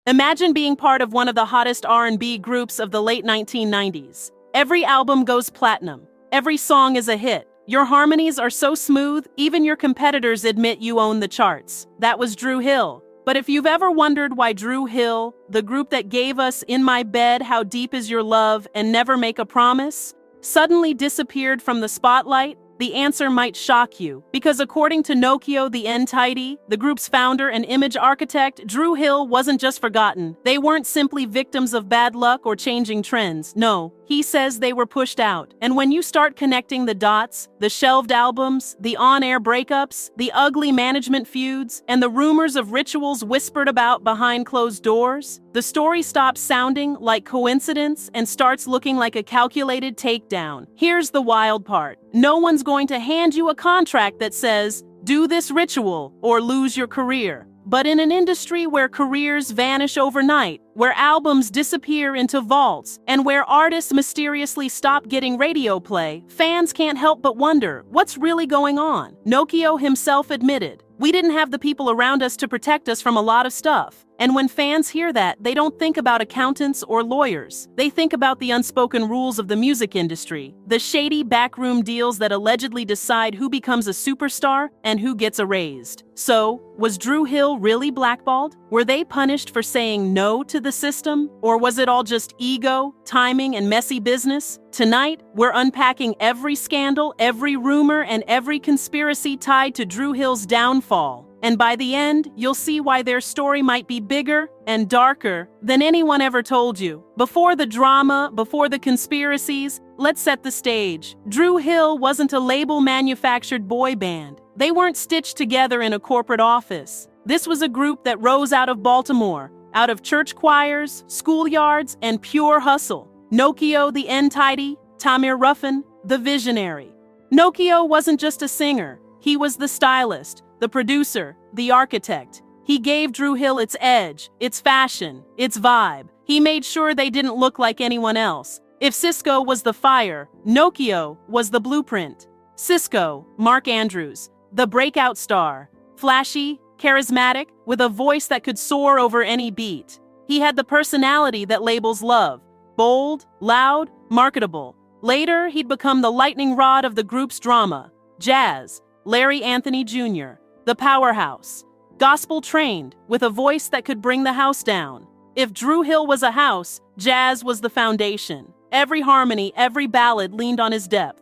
Imagine being part of one of the hottest R&B groups of the late 1990s. Every album goes platinum. Every song is a hit. Your harmonies are so smooth, even your competitors admit you own the charts. That was DruHill. But if you've ever wondered why DruHill, the group that gave us In My Bed, How Deep Is Your Love, and Never Make a Promise, suddenly disappeared from the spotlight, the answer might shock you. Because according to Nokio, the group's founder and image architect, DruHill wasn't just forgotten. They weren't simply victims of bad luck or changing trends. No, he says they were pushed out. And when you start connecting the dots, the shelved albums, the on-air breakups, the ugly management feuds, and the rumors of rituals whispered about behind closed doors, the story stops sounding like coincidence and starts looking like a calculated takedown. Here's the wild part. No one's going to hand you a contract that says, do this ritual or lose your career. But in an industry where careers vanish overnight, where albums disappear into vaults, and where artists mysteriously stop getting radio play, fans can't help but wonder, what's really going on? Nokio himself admitted, we didn't have the people around us to protect us from a lot of stuff. And when fans hear that, they don't think about accountants or lawyers. They think about the unspoken rules of the music industry, the shady backroom deals that allegedly decide who becomes a superstar and who gets erased. So, was DruHill really blackballed? Were they punished for saying no to the system? Or was it all just ego, timing, and messy business? Tonight, we're unpacking every scandal, every rumor, and every conspiracy tied to DruHill's downfall. And by the end, you'll see why their story might be bigger and darker than anyone ever told you. Before the drama, before the conspiracies, let's set the stage. DruHill wasn't a label-manufactured boy band. They weren't stitched together in a corporate office. This was a group that rose out of Baltimore, out of church choirs, schoolyards, and pure hustle. Nokio the N-Tidy, Tamir Ruffin, the visionary. Nokio wasn't just a singer. He was the stylist, the producer, the architect. He gave DruHill its edge, its fashion, its vibe. He made sure they didn't look like anyone else. If Cisco was the fire, Nokio was the blueprint. Cisco, Mark Andrews, the breakout star. Flashy, charismatic, with a voice that could soar over any beat. He had the personality that labels love. Bold, loud, marketable. Later, he'd become the lightning rod of the group's drama. Jazz, Larry Anthony Jr., the powerhouse. Gospel-trained, with a voice that could bring the house down. If DruHill was a house, jazz was the foundation. Every harmony, every ballad leaned on his depth.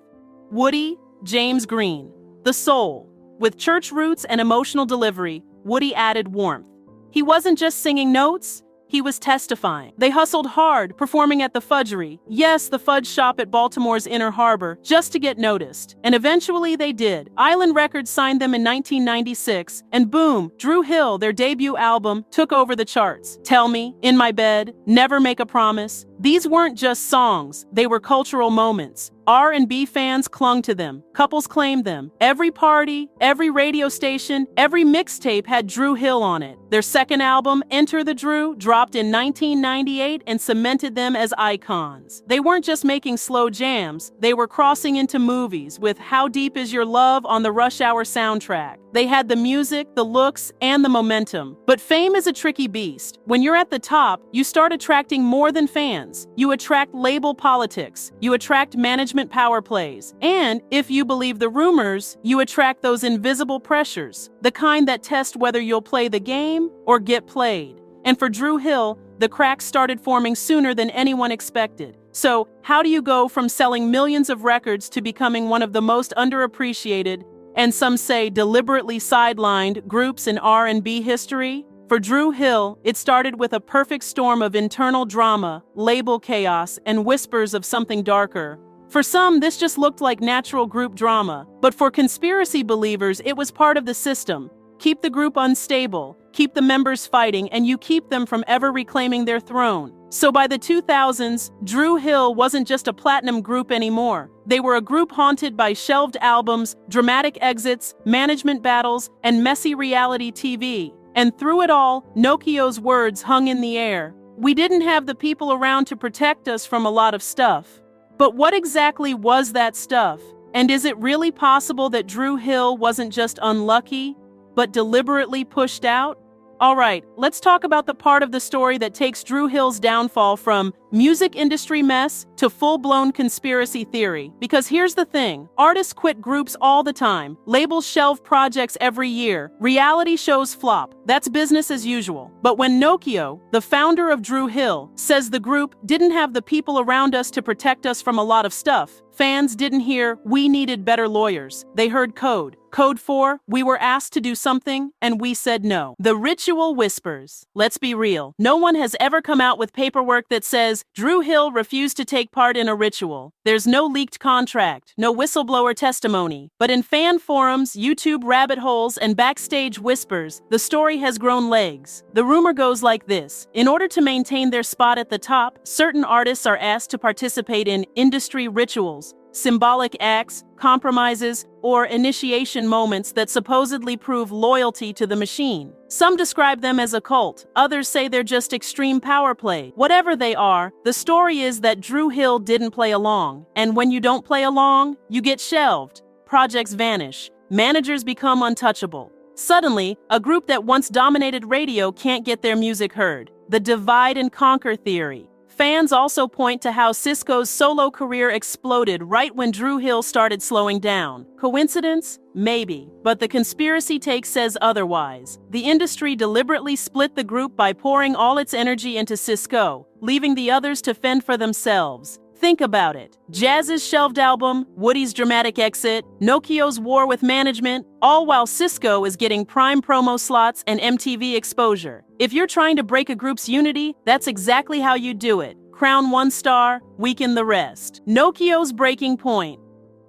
Woody, James Green, the soul. With church roots and emotional delivery, Woody added warmth. He wasn't just singing notes, he was testifying. They hustled hard, performing at the Fudgery, yes, the fudge shop at Baltimore's Inner Harbor, just to get noticed. And eventually they did. Island Records signed them in 1996, and boom, DruHill, their debut album, took over the charts. Tell Me, In My Bed, Never Make a Promise. These weren't just songs, they were cultural moments. R&B fans clung to them. Couples claimed them. Every party, every radio station, every mixtape had DruHill on it. Their second album, Enter the Dru, dropped in 1998 and cemented them as icons. They weren't just making slow jams, they were crossing into movies with How Deep Is Your Love on the Rush Hour soundtrack. They had the music, the looks, and the momentum. But fame is a tricky beast. When you're at the top, you start attracting more than fans. You attract label politics. You attract management power plays. And, if you believe the rumors, you attract those invisible pressures, the kind that test whether you'll play the game or get played. And for DruHill, the cracks started forming sooner than anyone expected. So, how do you go from selling millions of records to becoming one of the most underappreciated, and some say deliberately sidelined, groups in R&B history? For DruHill, it started with a perfect storm of internal drama, label chaos, and whispers of something darker. For some, this just looked like natural group drama, but for conspiracy believers, it was part of the system. Keep the group unstable, keep the members fighting, and you keep them from ever reclaiming their throne. So by the 2000s, DruHill wasn't just a platinum group anymore. They were a group haunted by shelved albums, dramatic exits, management battles, and messy reality TV. And through it all, Nokio's words hung in the air. We didn't have the people around to protect us from a lot of stuff. But what exactly was that stuff? And is it really possible that DruHill wasn't just unlucky, but deliberately pushed out? Alright, let's talk about the part of the story that takes DruHill's downfall from music industry mess to full-blown conspiracy theory. Because here's the thing, artists quit groups all the time, labels shelve projects every year, reality shows flop, that's business as usual. But when Nokio, the founder of DruHill, says the group didn't have the people around us to protect us from a lot of stuff, fans didn't hear, "We needed better lawyers." They heard code. Code 4, we were asked to do something, and we said no. The ritual whispers. Let's be real. No one has ever come out with paperwork that says, DruHill refused to take part in a ritual. There's no leaked contract, no whistleblower testimony. But in fan forums, YouTube rabbit holes, and backstage whispers, the story has grown legs. The rumor goes like this. In order to maintain their spot at the top, certain artists are asked to participate in industry rituals, symbolic acts, compromises, or initiation moments that supposedly prove loyalty to the machine. Some describe them as a cult, others say they're just extreme power play. Whatever they are, the story is that DruHill didn't play along, and when you don't play along, you get shelved. Projects vanish, managers become untouchable. Suddenly, a group that once dominated radio can't get their music heard. The divide and conquer theory. Fans also point to how Sisqó's solo career exploded right when DruHill started slowing down. Coincidence? Maybe. But the conspiracy take says otherwise. The industry deliberately split the group by pouring all its energy into Sisqó, leaving the others to fend for themselves. Think about it. Jazz's shelved album, Woody's dramatic exit, Nokio's war with management, all while Sisqó is getting prime promo slots and MTV exposure. If you're trying to break a group's unity, that's exactly how you do it. Crown one star, weaken the rest. Nokio's breaking point.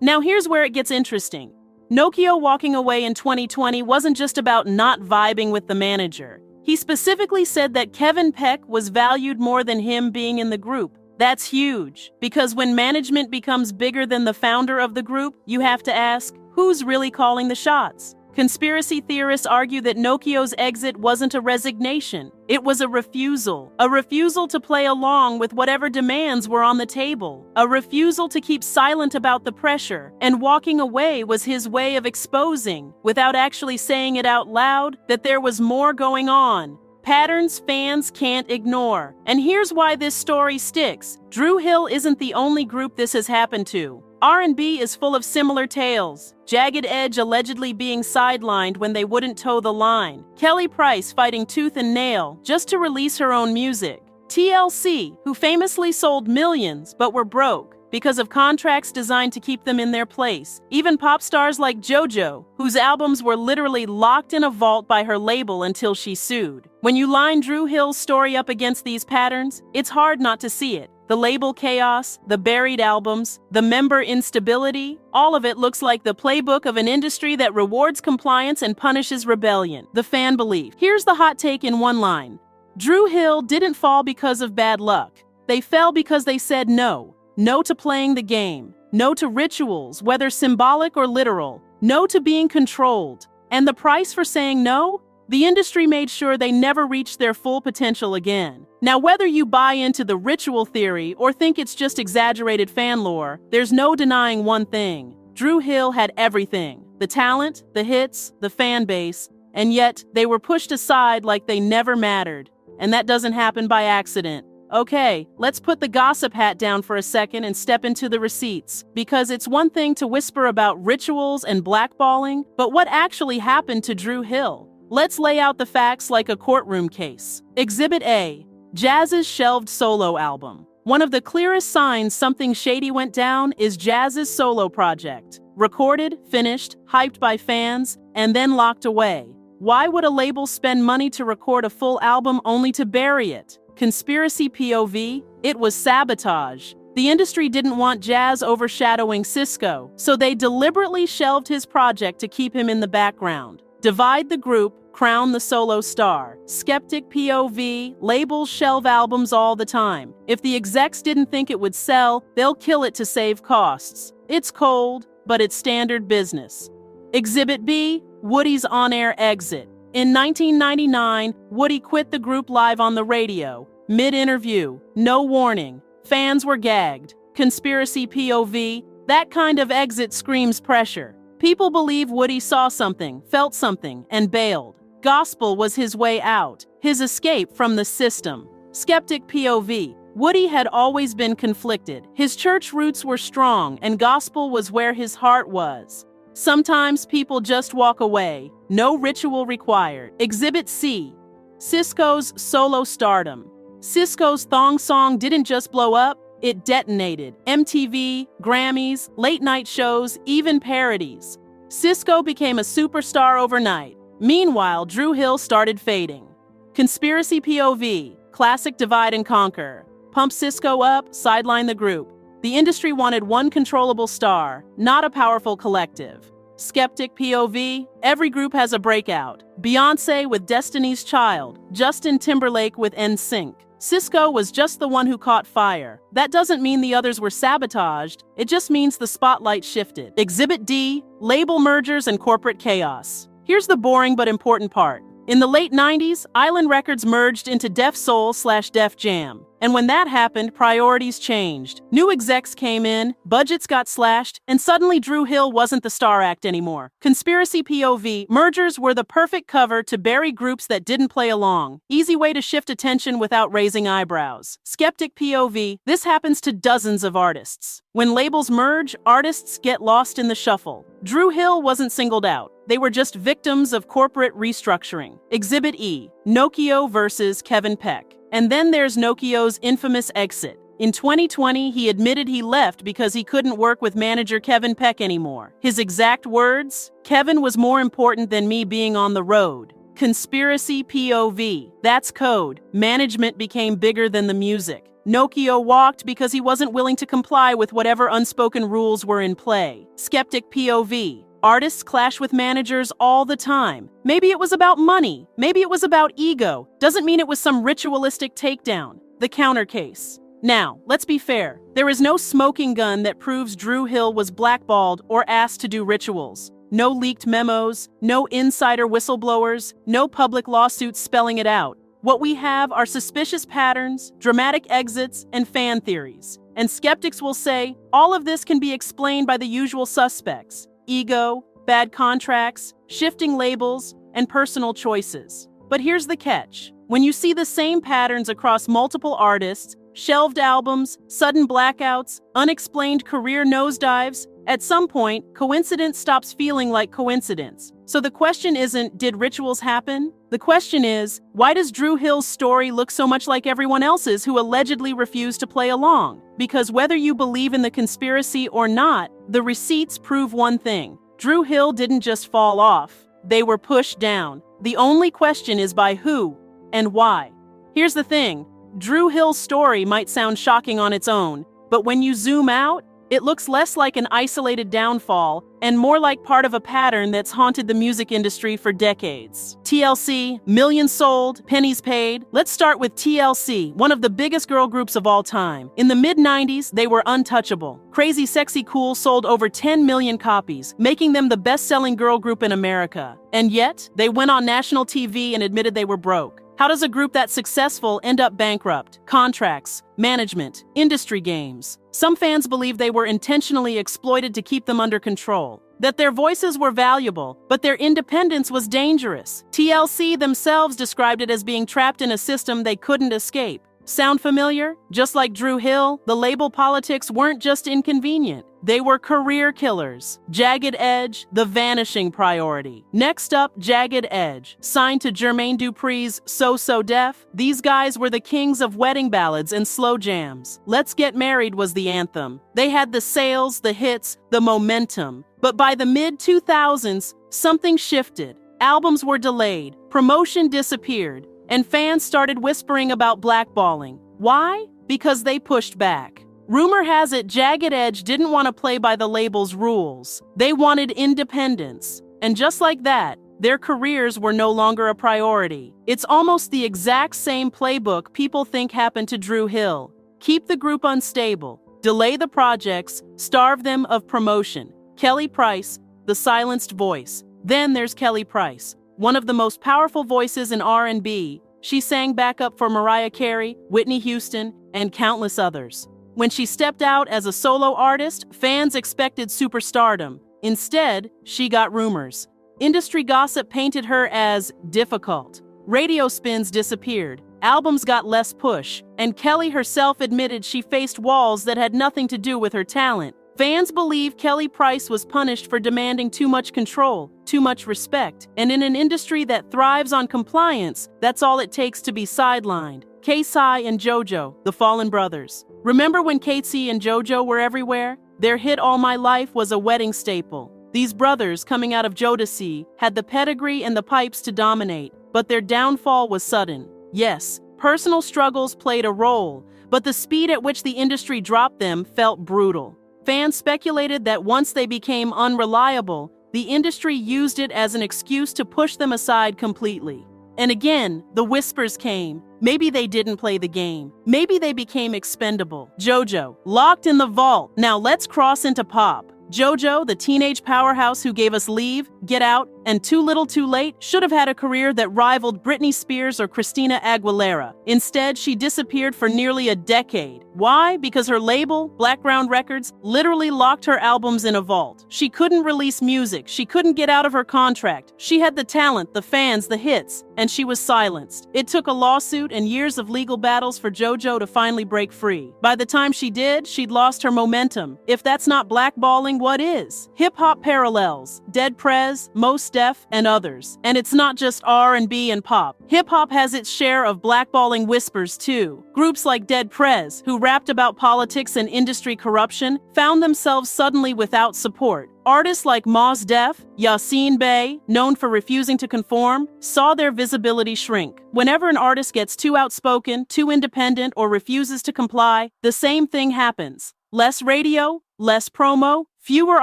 Now here's where it gets interesting. Nokio walking away in 2020 wasn't just about not vibing with the manager. He specifically said that Kevin Peck was valued more than him being in the group. That's huge, because when management becomes bigger than the founder of the group, you have to ask, who's really calling the shots? Conspiracy theorists argue that Nokio's exit wasn't a resignation. It was a refusal to play along with whatever demands were on the table, a refusal to keep silent about the pressure, and walking away was his way of exposing, without actually saying it out loud, that there was more going on. Patterns fans can't ignore. And here's why this story sticks. DruHill isn't the only group this has happened to. R&B is full of similar tales. Jagged Edge allegedly being sidelined when they wouldn't toe the line. Kelly Price fighting tooth and nail just to release her own music. TLC, who famously sold millions but were broke because of contracts designed to keep them in their place. Even pop stars like JoJo, whose albums were literally locked in a vault by her label until she sued. When you line DruHill's story up against these patterns, it's hard not to see it. The label chaos, the buried albums, the member instability, all of it looks like the playbook of an industry that rewards compliance and punishes rebellion. The fan belief. Here's the hot take in one line. DruHill didn't fall because of bad luck. They fell because they said no. No to playing the game. No to rituals, whether symbolic or literal. No to being controlled. And the price for saying no? The industry made sure they never reached their full potential again. Now, whether you buy into the ritual theory or think it's just exaggerated fan lore, there's no denying one thing. DruHill had everything. The talent, the hits, the fan base, and yet they were pushed aside like they never mattered. And that doesn't happen by accident. Okay, let's put the gossip hat down for a second and step into the receipts. Because it's one thing to whisper about rituals and blackballing, but what actually happened to DruHill? Let's lay out the facts like a courtroom case. Exhibit A, Jazz's shelved solo album. One of the clearest signs something shady went down is Jazz's solo project. Recorded, finished, hyped by fans, and then locked away. Why would a label spend money to record a full album only to bury it? Conspiracy POV? It was sabotage. The industry didn't want Jazz overshadowing Sisqó, so they deliberately shelved his project to keep him in the background. Divide the group, crown the solo star. Skeptic POV, labels shelve albums all the time. If the execs didn't think it would sell, they'll kill it to save costs. It's cold, but it's standard business. Exhibit B, Woody's on-air exit. In 1999, Woody quit the group live on the radio. Mid-interview, no warning. Fans were gagged. Conspiracy POV, that kind of exit screams pressure. People believe Woody saw something, felt something, and bailed. Gospel was his way out, his escape from the system. Skeptic POV. Woody had always been conflicted. His church roots were strong, and gospel was where his heart was. Sometimes people just walk away. No ritual required. Exhibit C. Sisqó's solo stardom. Sisqó's thong song didn't just blow up, it detonated. MTV, Grammys, late-night shows, even parodies. Sisqó became a superstar overnight. Meanwhile, DruHill started fading. Conspiracy POV. Classic divide and conquer. Pump Sisqó up, sideline the group. The industry wanted one controllable star, not a powerful collective. Skeptic POV. Every group has a breakout. Beyoncé with Destiny's Child. Justin Timberlake with NSYNC. Sisqó was just the one who caught fire. That doesn't mean the others were sabotaged. It just means the spotlight shifted. Exhibit D. Label mergers and corporate chaos. Here's the boring but important part. In the late 90s, Island Records merged into Def Soul/Def Jam. And when that happened, priorities changed. New execs came in, budgets got slashed, and suddenly DruHill wasn't the star act anymore. Conspiracy POV. Mergers were the perfect cover to bury groups that didn't play along. Easy way to shift attention without raising eyebrows. Skeptic POV. This happens to dozens of artists. When labels merge, artists get lost in the shuffle. DruHill wasn't singled out. They were just victims of corporate restructuring. Exhibit E. Nokio versus Kevin Peck. And then there's Nokio's infamous exit. In 2020, he admitted he left because he couldn't work with manager Kevin Peck anymore. His exact words? Kevin was more important than me being on the road. Conspiracy POV. That's code. Management became bigger than the music. Nokio walked because he wasn't willing to comply with whatever unspoken rules were in play. Skeptic POV. Artists clash with managers all the time. Maybe it was about money. Maybe it was about ego. Doesn't mean it was some ritualistic takedown. The counter case. Now, let's be fair. There is no smoking gun that proves DruHill was blackballed or asked to do rituals. No leaked memos, no insider whistleblowers, no public lawsuits spelling it out. What we have are suspicious patterns, dramatic exits, and fan theories. And skeptics will say, all of this can be explained by the usual suspects. Ego, bad contracts, shifting labels, and personal choices. But here's the catch. When you see the same patterns across multiple artists, shelved albums, sudden blackouts, unexplained career nosedives, at some point, coincidence stops feeling like coincidence. So the question isn't, did rituals happen? The question is, why does DruHill's story look so much like everyone else's who allegedly refused to play along? Because whether you believe in the conspiracy or not, the receipts prove one thing. DruHill didn't just fall off. They were pushed down. The only question is by who and why. Here's the thing. DruHill's story might sound shocking on its own, but when you zoom out, it looks less like an isolated downfall and more like part of a pattern that's haunted the music industry for decades. TLC, millions sold, pennies paid. Let's start with TLC, one of the biggest girl groups of all time. In the mid-90s, they were untouchable. Crazy Sexy Cool sold over 10 million copies, making them the best-selling girl group in America. And yet, they went on national TV and admitted they were broke. How does a group that successful end up bankrupt? Contracts, management, industry games. Some fans believe they were intentionally exploited to keep them under control, that their voices were valuable, but their independence was dangerous. TLC themselves described it as being trapped in a system they couldn't escape. Sound familiar? Just like DruHill, the label politics weren't just inconvenient. They were career killers. Jagged Edge, the vanishing priority. Next up, Jagged Edge. Signed to Jermaine Dupri's So Def, these guys were the kings of wedding ballads and slow jams. Let's Get Married was the anthem. They had the sales, the hits, the momentum. But by the mid-2000s, something shifted. Albums were delayed, promotion disappeared, and fans started whispering about blackballing. Why? Because they pushed back. Rumor has it Jagged Edge didn't want to play by the label's rules. They wanted independence. And just like that, their careers were no longer a priority. It's almost the exact same playbook people think happened to DruHill. Keep the group unstable, delay the projects, starve them of promotion. Kelly Price, the silenced voice. Then there's Kelly Price, one of the most powerful voices in R&B. She sang backup for Mariah Carey, Whitney Houston, and countless others. When she stepped out as a solo artist, fans expected superstardom. Instead, she got rumors. Industry gossip painted her as difficult. Radio spins disappeared. Albums got less push, and Kelly herself admitted she faced walls that had nothing to do with her talent. Fans believe Kelly Price was punished for demanding too much control, too much respect, and in an industry that thrives on compliance, that's all it takes to be sidelined. Casey and JoJo, the Fallen Brothers. Remember when Casey and JoJo were everywhere? Their hit All My Life was a wedding staple. These brothers, coming out of Jodeci, had the pedigree and the pipes to dominate, but their downfall was sudden. Yes, personal struggles played a role, but the speed at which the industry dropped them felt brutal. Fans speculated that once they became unreliable, the industry used it as an excuse to push them aside completely. And again, the whispers came. Maybe they didn't play the game. Maybe they became expendable. JoJo, locked in the vault. Now let's cross into pop. JoJo, the teenage powerhouse who gave us Leave, Get Out, and Too Little Too Late, should have had a career that rivaled Britney Spears or Christina Aguilera. Instead, she disappeared for nearly a decade. Why? Because her label, Blackground Records, literally locked her albums in a vault. She couldn't release music. She couldn't get out of her contract. She had the talent, the fans, the hits, and she was silenced. It took a lawsuit and years of legal battles for JoJo to finally break free. By the time she did, she'd lost her momentum. If that's not blackballing, what is? Hip-hop parallels, Dead Prez, Mos Def, and others. And it's not just R&B and pop. Hip-hop has its share of blackballing whispers too. Groups like Dead Prez, who rapped about politics and industry corruption, found themselves suddenly without support. Artists like Mos Def, Yasin Bey, known for refusing to conform, saw their visibility shrink. Whenever an artist gets too outspoken, too independent, or refuses to comply, the same thing happens. Less radio, less promo, fewer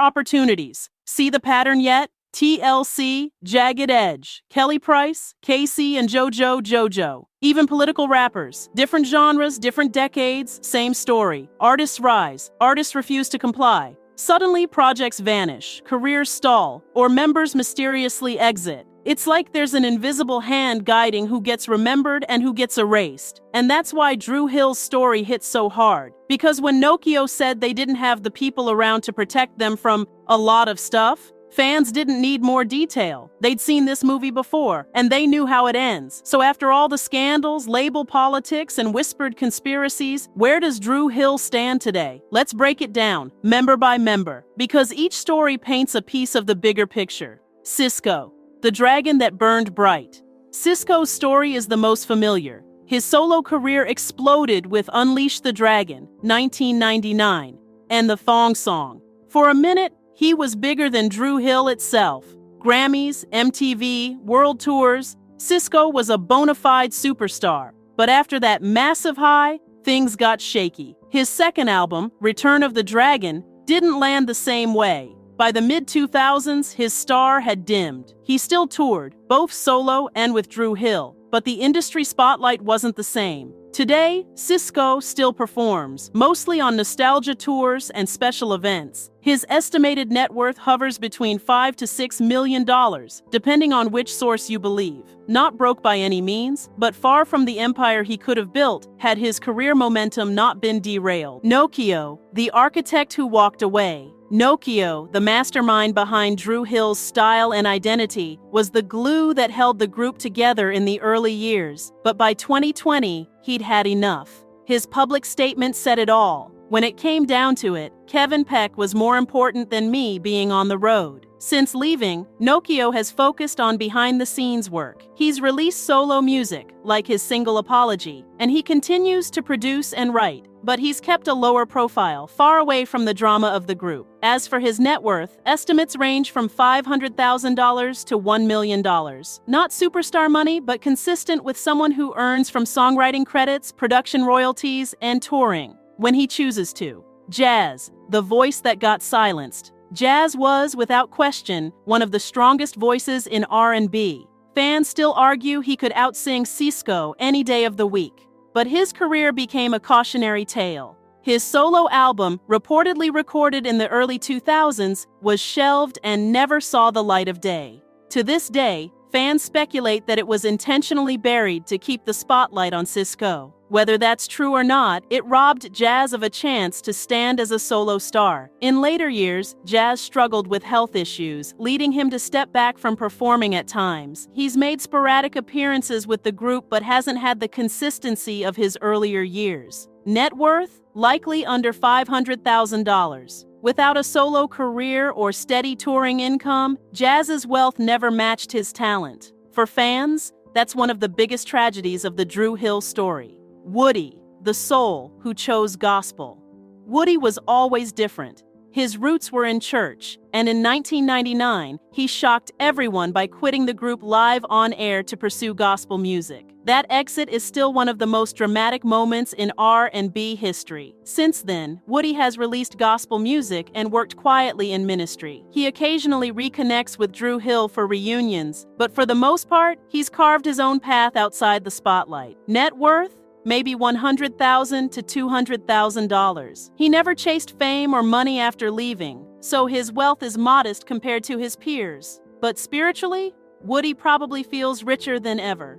opportunities. See the pattern yet? TLC, Jagged Edge, Kelly Price, Casey and JoJo. Even political rappers. Different genres, different decades, same story. Artists rise, artists refuse to comply. Suddenly, projects vanish, careers stall, or members mysteriously exit. It's like there's an invisible hand guiding who gets remembered and who gets erased. And that's why DruHill's story hits so hard. Because when Nokio said they didn't have the people around to protect them from a lot of stuff, fans didn't need more detail. They'd seen this movie before, and they knew how it ends. So after all the scandals, label politics, and whispered conspiracies, where does DruHill stand today? Let's break it down, member by member, because each story paints a piece of the bigger picture. Sisqó, the dragon that burned bright. Sisqó's story is the most familiar. His solo career exploded with Unleash the Dragon, 1999, and the Thong Song. For a minute, he was bigger than DruHill itself. Grammys, MTV, world tours. Sisqó was a bona fide superstar. But after that massive high, things got shaky. His second album, Return of the Dragon, didn't land the same way. By the mid-2000s, his star had dimmed. He still toured, both solo and with DruHill, but the industry spotlight wasn't the same. Today, Sisqó still performs, mostly on nostalgia tours and special events. His estimated net worth hovers between $5 to $6 million, depending on which source you believe. Not broke by any means, but far from the empire he could have built had his career momentum not been derailed. Nokio, the architect who walked away. Nokio, the mastermind behind DruHill's style and identity, was the glue that held the group together in the early years. But by 2020, he'd had enough. His public statement said it all. When it came down to it, Kevin Peck was more important than me being on the road. Since leaving, Nokio has focused on behind-the-scenes work. He's released solo music, like his single Apology, and he continues to produce and write. But he's kept a lower profile, far away from the drama of the group. As for his net worth, estimates range from $500,000 to $1 million. Not superstar money, but consistent with someone who earns from songwriting credits, production royalties, and touring, when he chooses to. Jazz, the voice that got silenced. Jazz was, without question, one of the strongest voices in R&B. Fans still argue he could outsing Sisqó any day of the week. But his career became a cautionary tale. His solo album, reportedly recorded in the early 2000s, was shelved and never saw the light of day. To this day, Fans speculate that it was intentionally buried to keep the spotlight on Cisco. Whether that's true or not, it robbed Jazz of a chance to stand as a solo star. In later years, Jazz struggled with health issues, leading him to step back from performing at times. He's made sporadic appearances with the group but hasn't had the consistency of his earlier years. Net worth? Likely under $500,000. Without a solo career or steady touring income, Jazz's wealth never matched his talent. For fans, that's one of the biggest tragedies of the DruHill story. Woody, the soul who chose gospel. Woody was always different. His roots were in church, and in 1999, he shocked everyone by quitting the group live on air to pursue gospel music. That exit is still one of the most dramatic moments in R&B history. Since then, Woody has released gospel music and worked quietly in ministry. He occasionally reconnects with DruHill for reunions, but for the most part, he's carved his own path outside the spotlight. Net worth? Maybe $100,000 to $200,000. He never chased fame or money after leaving, so his wealth is modest compared to his peers. But spiritually, Woody probably feels richer than ever.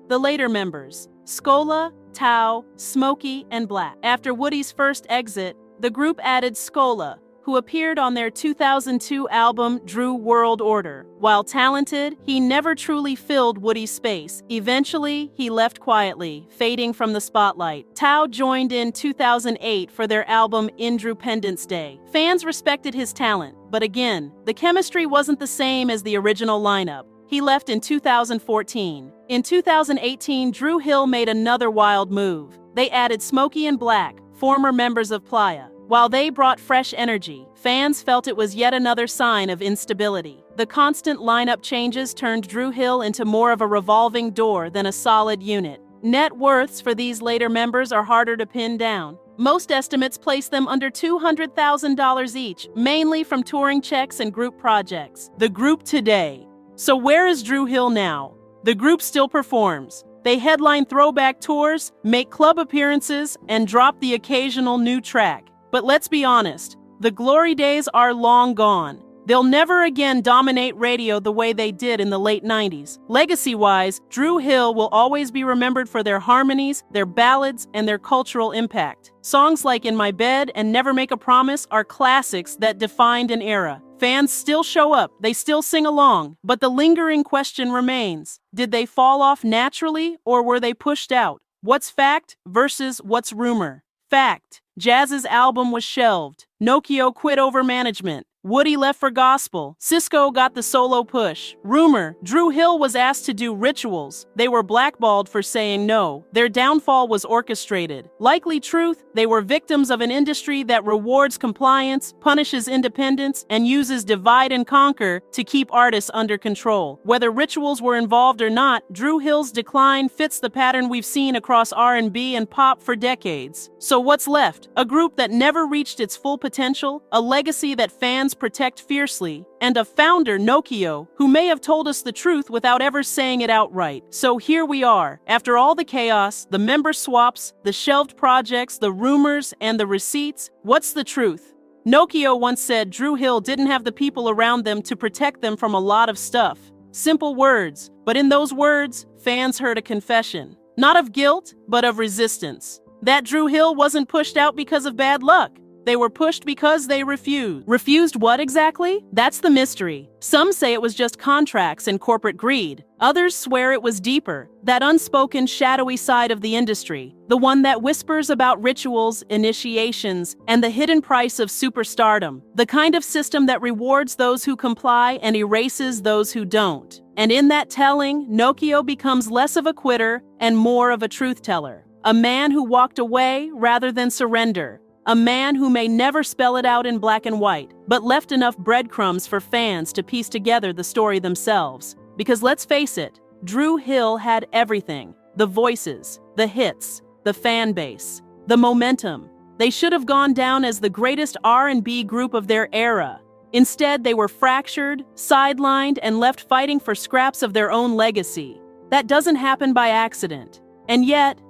The later members, Scola, Tao, Smokey, and Black. After Woody's first exit, the group added Scola, who appeared on their 2002 album Dru World Order. While talented, he never truly filled Woody's space. Eventually, he left quietly, fading from the spotlight. Tao joined in 2008 for their album Independence Day. Fans respected his talent, but again, the chemistry wasn't the same as the original lineup. He left in 2014. In 2018, DruHill made another wild move. They added Smokey and Black, former members of Playa. While they brought fresh energy, fans felt it was yet another sign of instability. The constant lineup changes turned DruHill into more of a revolving door than a solid unit. Net worths for these later members are harder to pin down. Most estimates place them under $200,000 each, mainly from touring checks and group projects. The group today. So where is DruHill now? The group still performs. They headline throwback tours, make club appearances, and drop the occasional new track. But let's be honest, the glory days are long gone. They'll never again dominate radio the way they did in the late 90s. Legacy-wise, DruHill will always be remembered for their harmonies, their ballads, and their cultural impact. Songs like In My Bed and Never Make a Promise are classics that defined an era. Fans still show up, they still sing along, but the lingering question remains. Did they fall off naturally, or were they pushed out? What's fact versus what's rumor? Fact. Jazz's album was shelved. Nokio quit over management. Woody left for gospel. Cisco got the solo push. Rumor, DruHill was asked to do rituals. They were blackballed for saying no. Their downfall was orchestrated. Likely truth, they were victims of an industry that rewards compliance, punishes independence, and uses divide and conquer to keep artists under control. Whether rituals were involved or not, DruHill's decline fits the pattern we've seen across R&B and pop for decades. So what's left? A group that never reached its full potential, a legacy that fans protect fiercely, and a founder, Nokio, who may have told us the truth without ever saying it outright. So here we are. After all the chaos, the member swaps, the shelved projects, the rumors, and the receipts, what's the truth? Nokio once said DruHill didn't have the people around them to protect them from a lot of stuff. Simple words, but in those words, fans heard a confession. Not of guilt, but of resistance. That DruHill wasn't pushed out because of bad luck. They were pushed because they refused. Refused what exactly? That's the mystery. Some say it was just contracts and corporate greed. Others swear it was deeper, that unspoken, shadowy side of the industry, the one that whispers about rituals, initiations, and the hidden price of superstardom, the kind of system that rewards those who comply and erases those who don't. And in that telling, Nokio becomes less of a quitter and more of a truth teller. A man who walked away rather than surrender. A man who may never spell it out in black and white, but left enough breadcrumbs for fans to piece together the story themselves. Because let's face it, DruHill had everything. The voices, the hits, the fan base, the momentum. They should have gone down as the greatest R&B group of their era. Instead, they were fractured, sidelined, and left fighting for scraps of their own legacy. That doesn't happen by accident. And yet,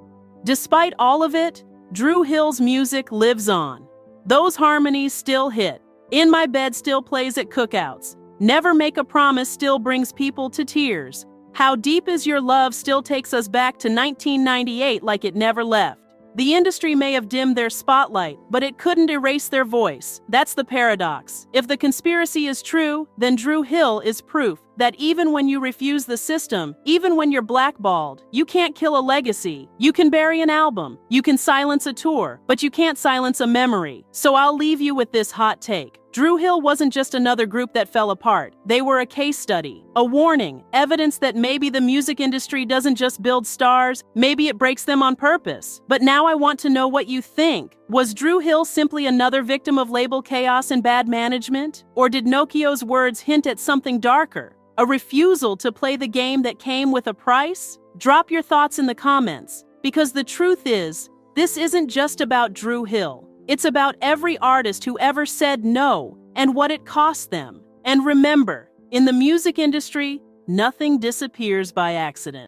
despite all of it, DruHill's music lives on. Those harmonies still hit. In My Bed still plays at cookouts. Never make a promise still brings people to tears. How deep is your love still takes us back to 1998 like it never left. The industry may have dimmed their spotlight, but it couldn't erase their voice. That's the paradox. If the conspiracy is true, then DruHill is proof that even when you refuse the system, even when you're blackballed, you can't kill a legacy. You can bury an album, you can silence a tour, but you can't silence a memory. So I'll leave you with this hot take. DruHill wasn't just another group that fell apart. They were a case study, a warning, evidence that maybe the music industry doesn't just build stars, maybe it breaks them on purpose. But now I want to know what you think. Was DruHill simply another victim of label chaos and bad management? Or did Nokio's words hint at something darker? A refusal to play the game that came with a price? Drop your thoughts in the comments, because the truth is, this isn't just about DruHill. It's about every artist who ever said no and what it cost them. And remember, in the music industry, nothing disappears by accident.